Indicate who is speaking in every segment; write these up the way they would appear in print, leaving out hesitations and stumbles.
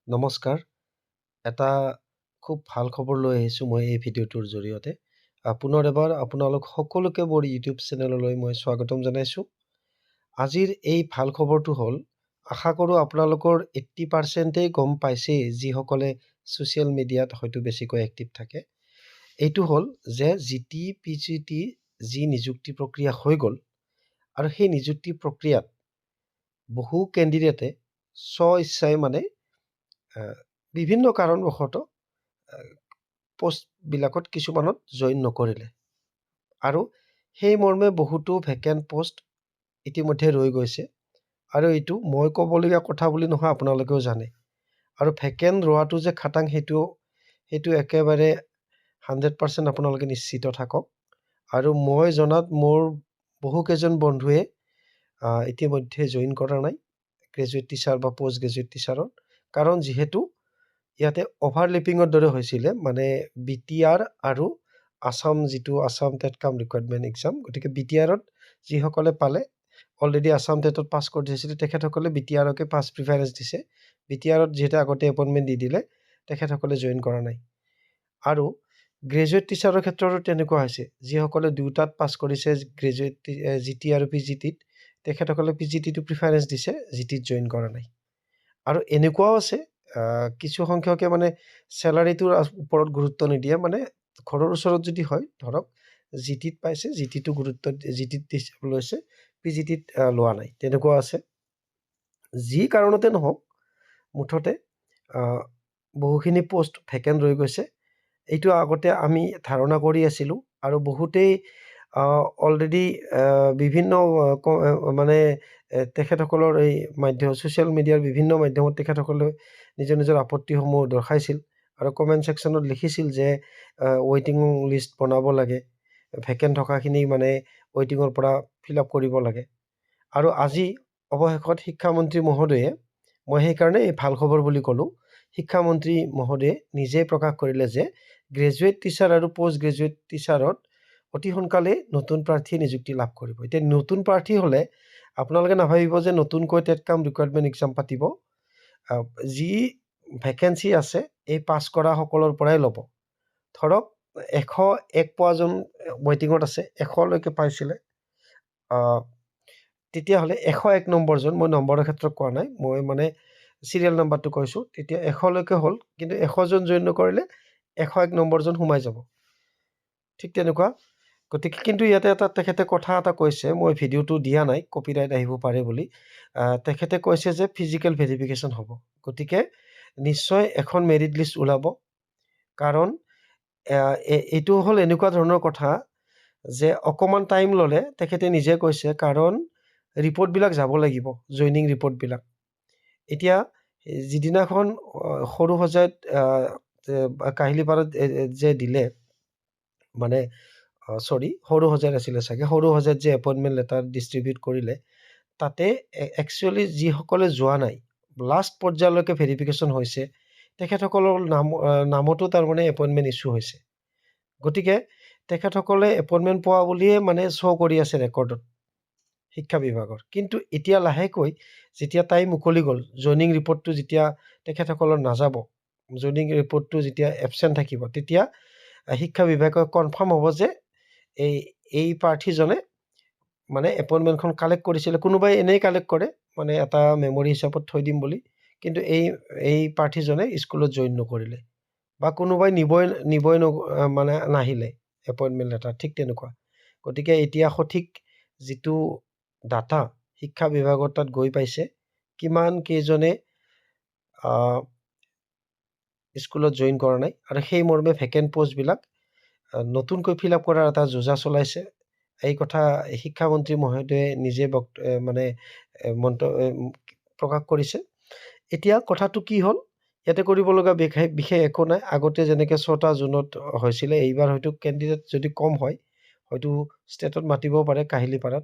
Speaker 1: নমস্কাৰ। এটা খুব ভাল খবৰ লৈ আহিছোঁ মই এই ভিডিঅ'টোৰ জৰিয়তে। পুনৰ এবাৰ আপোনালোক সকলোকে মোৰ ইউটিউব চেনেললৈ মই স্বাগতম জনাইছোঁ। আজিৰ এই ভাল খবৰটো হ'ল, আশা কৰোঁ আপোনালোকৰ 80%ই গম পাইছেই যিসকলে ছ'চিয়েল মিডিয়াত হয়তো বেছিকৈ এক্টিভ থাকে। এইটো হ'ল যে GT PGT যি নিযুক্তি প্ৰক্ৰিয়া হৈ গ'ল আৰু সেই নিযুক্তি প্ৰক্ৰিয়াত বহু কেণ্ডিডেটে স্ব-ইচ্ছাই বিভিন্ন কাৰণবশতঃ পষ্টবিলাকত কিছুমানত জইন নকৰিলে আৰু সেই মৰ্মে বহুতো ভেকেণ্ট পষ্ট ইতিমধ্যে ৰৈ গৈছে আৰু এইটো মই ক'বলগীয়া কথা বুলি নহয়, আপোনালোকেও জানে। আৰু ভেকেণ্ট ৰোৱাটো যে খাটাং সেইটো একেবাৰে 100% আপোনালোকে নিশ্চিত থাকক। আৰু মই জনাত মোৰ বহুকেইজন বন্ধুৱে ইতিমধ্যে জইন কৰা নাই গ্ৰেজুৱেট টিচাৰ বা পষ্ট গ্ৰেজুৱেট টিচাৰত, কাৰণ যিহেতু ইয়াতে অভাৰলেপিঙৰ দৰে হৈছিলে, মানে BTR আৰু আছাম টেট কাম ৰিকুৱাৰমেণ্ট এক্সাম। গতিকে BTRত যিসকলে পালে অলৰেডি আছাম টেটত পাছ কৰি দিছিলে তেখেতসকলে BTRকে ফাৰ্ষ্ট প্ৰিফাৰেঞ্চ দিছে। BTRত যিহেতু আগতে এপইণ্টমেণ্ট দি দিলে তেখেতসকলে জইন কৰা নাই। আৰু গ্ৰেজুৱেট টিচাৰৰ ক্ষেত্ৰতো তেনেকুৱা হৈছে, যিসকলে দুটাত পাছ কৰিছে গ্ৰেজুৱেট GT আৰু PGTত, তেখেতসকলে PGTটো প্ৰিফাৰেঞ্চ দিছে, GTত জইন কৰা নাই। আৰু এনেকুৱাও আছে কিছু সংখ্যকে চেলাৰীটোৰ ওপৰত গুৰুত্ব নিদিয়ে, ঘৰৰ ওচৰত যদি হয়, ধৰক GTত পাইছে, GTত লৈছে, PGTত লোৱা নাই, তেনেকুৱা আছে। যি কাৰণতে নহওক, মুঠতে বহুখিনি পষ্ট ভেকেণ্ট ৰৈ গৈছে। এইটো আগতে আমি ধাৰণা কৰি আছিলোঁ আৰু বহুতেই অলৰেডি বিভিন্ন তেখেতসকলৰ এই ছ'চিয়েল মিডিয়াৰ বিভিন্ন মাধ্যমত তেখেতসকলে নিজৰ আপত্তিসমূহ দৰ্শাইছিল আৰু কমেণ্ট ছেকশ্যনত লিখিছিল যে ৱেইটিং লিষ্ট বনাব লাগে, ভেকেণ্ট থকাখিনি ৱেইটিঙৰ পৰা ফিল আপ কৰিব লাগে। আৰু আজি অৱশেষত শিক্ষামন্ত্ৰী মহোদয়ে, মই সেইকাৰণে এই ভাল খবৰ বুলি ক'লোঁ, শিক্ষামন্ত্ৰী মহোদয়ে নিজেই প্ৰকাশ কৰিলে যে গ্ৰেজুৱেট টিচাৰ আৰু পষ্ট গ্ৰেজুৱেট টিচাৰত অতি সোনকালে নতুন প্ৰাৰ্থীয়ে নিযুক্তি লাভ কৰিব। এতিয়া নতুন প্ৰাৰ্থী হ'লে আপোনালোকে নাভাবিব যে নতুনকৈ টেট কাম ৰিকুৱাৰমেণ্ট এক্সাম পাতিব। যি ভেকেঞ্চি আছে এই পাছ কৰা সকলৰ পৰাই ল'ব। ধৰক 101 পোৱাজন ৱেইটিঙত আছে, 100লৈকে পাইছিলে, তেতিয়াহ'লে 101 নম্বৰজন, মই নম্বৰৰ ক্ষেত্ৰত কোৱা নাই, মই চিৰিয়েল নাম্বাৰটো কৈছোঁ, তেতিয়া 100লৈকে হ'ল, কিন্তু 100জন জইন নকৰিলে 101 নম্বৰজন সোমাই যাব। ঠিক তেনেকুৱা। গতিকে কিন্তু ইয়াতে তেখেতে কথা এটা কৈছে, মই ভিডিঅ'টো দিয়া নাই, কপিৰাইট আহিব পাৰে বুলি। তেখেতে কৈছে যে ফিজিকেল ভেৰিফিকেশ্যন হ'ব। গতিকে নিশ্চয় এখন মেৰিট লিষ্ট ওলাব, কাৰণ এইটো হ'ল এনেকুৱা ধৰণৰ কথা যে অকণমান টাইম ল'লে, তেখেতে নিজে কৈছে, কাৰণ ৰিপৰ্টবিলাক যাব লাগিব, জইনিং ৰিপৰ্টবিলাক। এতিয়া যিদিনাখন সৰুসজাইত কাহিলীপাৰাত যে দিলে, সৰুসজাইত আছিলে চাগে, সৰুসজাইত যে এপইণ্টমেণ্ট লেটাৰ ডিষ্ট্ৰিবিউট কৰিলে, তাতে একচুৱেলি যিসকলে যোৱা নাই, লাষ্ট পৰ্যায়লৈকে ভেৰিফিকেশ্যন হৈছে, তেখেতসকলৰ নামতো এপইণ্টমেণ্ট ইছ্যু হৈছে। গতিকে তেখেতসকলে এপইণ্টমেণ্ট পোৱা বুলিয়ে শ্ব' কৰি আছে ৰেকৰ্ডত শিক্ষা বিভাগৰ। কিন্তু এতিয়া লাহেকৈ যেতিয়া টাইম মুকলি গ'ল, জইনিং ৰিপৰ্টটো যেতিয়া তেখেতসকলৰ নাযাব, জইনিং ৰিপৰ্টটো যেতিয়া এবচেণ্ট থাকিব, তেতিয়া শিক্ষা বিভাগে কনফাৰ্ম হ'ব যে এই প্ৰাৰ্থীজনে এপইণ্টমেণ্টখন কালেক্ট কৰিছিলে। কোনোবাই এনেই কালেক্ট কৰে, এটা মেমৰি হিচাপত থৈ দিম বুলি, কিন্তু এই প্ৰাৰ্থীজনে স্কুলত জইন নকৰিলে, বা কোনোবাই নিবই নাহিলে এপইণ্টমেণ্ট লেটাৰ, ঠিক তেনেকুৱা। গতিকে এতিয়া সঠিক যিটো ডাটা শিক্ষা বিভাগৰ তাত গৈ পাইছে, কিমান কেইজনে স্কুলত জইন কৰা নাই, আৰু সেই মৰ্মে ভেকেণ্ট পষ্টবিলাক নতুনকৈ ফিল আপ কৰাৰ এটা যোজা চলাইছে। এই কথা শিক্ষামন্ত্ৰী মহোদয়ে নিজে প্ৰকাশ কৰিছে। এতিয়া কথাটো কি হ'ল, ইয়াতে কৰিব লগা বিশেষ একো নাই। আগতে যেনেকৈ 6টা জুনত হৈছিলে, এইবাৰ হয়তো কেণ্ডিডেট যদি কম হয়, হয়তো ষ্টেটত মাতিবও পাৰে কাহিলীপাৰাত,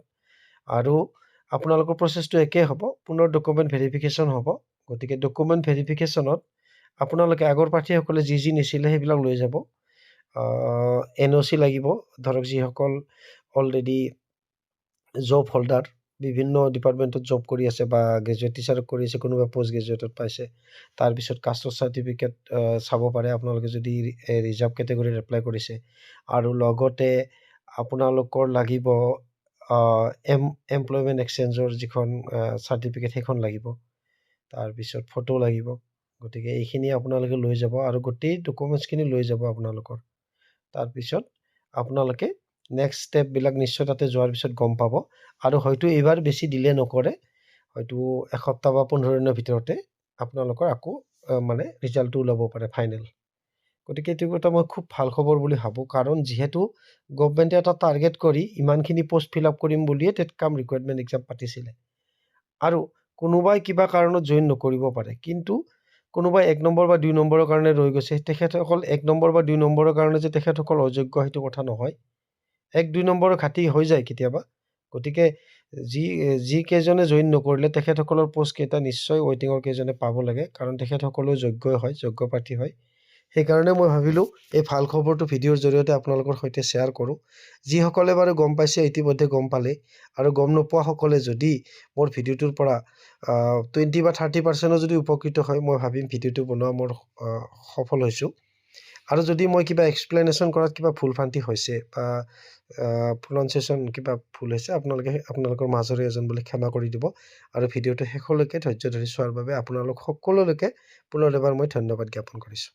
Speaker 1: আৰু আপোনালোকৰ প্ৰচেছটো একেই হ'ব, পুনৰ ডকুমেণ্ট ভেৰিফিকেশ্যন হ'ব। গতিকে ডকুমেণ্ট ভেৰিফিকেশ্যনত আপোনালোকে আগৰ প্ৰাৰ্থীসকলে যি নিছিলে সেইবিলাক লৈ যাব। NOC লাগিব, ধৰক যিসকল অলৰেডি জব হোল্ডাৰ বিভিন্ন ডিপাৰ্টমেণ্টত জব কৰি আছে বা গ্ৰেজুৱেট টিচাৰত কৰি আছে, কোনোবা পোষ্ট গ্ৰেজুৱেটত পাইছে। তাৰপিছত কাষ্টৰ চাৰ্টিফিকেট চাব পাৰে আপোনালোকে যদি ৰিজাৰ্ভ কেটেগৰীত এপ্লাই কৰিছে। আৰু লগতে আপোনালোকৰ লাগিব এমপ্লয়মেণ্ট এক্সচেঞ্জৰ যিখন চাৰ্টিফিকেট সেইখন লাগিব। তাৰপিছত ফটো লাগিব। গতিকে এইখিনি আপোনালোকে লৈ যাব আৰু গোটেই ডকুমেণ্টছখিনি লৈ যাব আপোনালোকৰ। তাৰপিছত আপোনালোকে নেক্সট ষ্টেপবিলাক নিশ্চয় তাতে যোৱাৰ পিছত গম পাব। আৰু হয়তো এইবাৰ বেছি ডিলে নকৰে, হয়তো এসপ্তাহ বা 15 দিনৰ ভিতৰতে আপোনালোকৰ আকৌ মানে ৰিজাল্টটো ওলাব পাৰে ফাইনেল। গতিকে এইটো এটা মই খুব ভাল খবৰ বুলি ভাবোঁ, কাৰণ যিহেতু গভমেণ্টে এটা টাৰ্গেট কৰি ইমানখিনি পোষ্ট ফিল আপ কৰিম বুলিয়ে টেট কাম ৰিকুৱাৰমেণ্ট এক্সাম পাতিছিলে। আৰু কোনোবাই কিবা কাৰণত জইন নকৰিব পাৰে, কিন্তু কোনোবাই 1 নম্বৰ বা 2 নম্বৰৰ কাৰণে ৰৈ গৈছে, তেখেতসকল 1 নম্বৰ বা 2 নম্বৰৰ কাৰণে যে তেখেতসকল অযোগ্য সেইটো কথা নহয়। 1-2 নম্বৰৰ ঘাটি হৈ যায় কেতিয়াবা। গতিকে যি কেইজনে জইন নকৰিলে তেখেতসকলৰ পোষ্টকেইটা নিশ্চয় ৱেইটিঙৰ কেইজনে পাব লাগে, কাৰণ তেখেতসকলেও যোগ্যই হয়, যোগ্য প্ৰাৰ্থী হয়। সেইকাৰণে মই ভাবিলোঁ এই ভাল খবৰটো ভিডিঅ'ৰ জৰিয়তে আপোনালোকৰ সৈতে শ্বেয়াৰ কৰোঁ। যিসকলে বাৰু গম পাইছে ইতিমধ্যে গম পালে, আৰু গম নোপোৱাসকলে যদি মোৰ ভিডিঅ'টোৰ পৰা 20 বা 30% যদি উপকৃত হয়, মই ভাবিম ভিডিঅ'টো বনোৱা মোৰ সফল হৈছোঁ। আৰু যদি মই কিবা এক্সপ্লেনেশ্যন কৰাত কিবা ভুল ভ্ৰান্তি হৈছে বা প্ৰনাউন্সিয়েশ্যন কিবা ভুল হৈছে, আপোনালোকে আপোনালোকৰ মাজৰে এজন বুলি ক্ষমা কৰি দিব। আৰু ভিডিঅ'টো শেষলৈকে ধৈৰ্য ধৰি চোৱাৰ বাবে আপোনালোক সকলোলৈকে পুনৰ এবাৰ মই ধন্যবাদ জ্ঞাপন কৰিছোঁ।